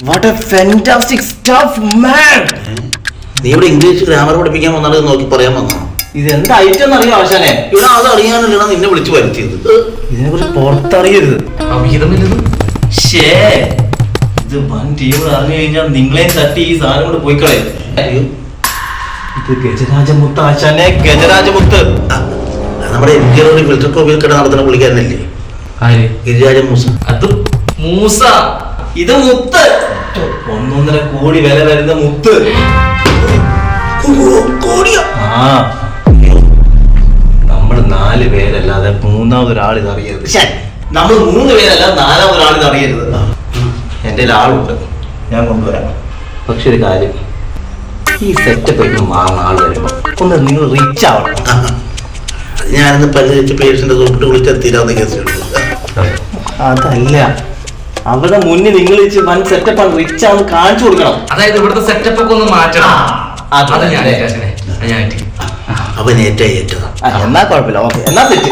What a fantastic stuff, man! നീ ഇവിടെ English grammar പഠിപ്പിക്കാൻ വന്നാണ് നോക്കി പറയാൻ വന്നോ? ഇത് എന്ത് ഐറ്റം അറിയോ ആശാനെ? ഇവിടെ അത് അറിയാനല്ല നിന്നെ വിളിച്ചു വരുത്തിയത്. ഇതിനെ കുറിച്ച് പുറത്തറിയരുത്. ഇത് വൻ ടീം അറിഞ്ഞു കഴിഞ്ഞാൽ നിങ്ങളെ തട്ടി ഈ സാധനം കൊണ്ട് പോയി കളയും. ഇത് ഗജരാജമുത്ത് ആശാനെ, ഗജരാജമുത്ത്. നമ്മുടെ ഇന്ത്യയിലുള്ള ഫിൽറ്റർ കോപ്പിയിൽ കിട നടത്തുന്ന പുള്ളിക്കാരനല്ലേ ഗിരിരാജ മൂസ? അത് മൂസ, ഇത് മുത്ത്. 1.5 കോടി വില വരുന്ന മുത്ത്. നമ്മൾ 4 പേരല്ലാതെ മൂന്നാമതൊരാൾ ഇത് അറിയരുത്. നമ്മൾ 3 പേരല്ല 4മതൊരാൾ ഇത് അറിയരുത്. എന്റെ ആളുണ്ട്, ഞാൻ കൊണ്ടുവരാം. പക്ഷെ ഒരു കാര്യം, ഈ സെറ്റപ്പ് ഒക്കെ മാറുന്ന ആൾ വരുമ്പോ ഒന്ന് നിങ്ങൾ റിച്ച് ആവണം. ഞാനിന്ന് പരിചരിച്ച പേഷ്യന്റെ തൊട്ട് വിളിച്ചാൽ തീരാവുന്ന കേസ്. അതല്ല, അവരുടെ മുന്നിൽ നിങ്ങൾ വൻ സെറ്റപ്പാണ്, റിച്ച് ആണെന്ന് കാണിച്ചു കൊടുക്കണം. അതായത് ഇവിടുത്തെ സെറ്റപ്പ് ഒക്കെ ഒന്ന് മാറ്റണം. അവൻ ഏറ്റതാ. എന്നാ കുഴപ്പമില്ല, ഓക്കെ, എന്നാ തെറ്റ്.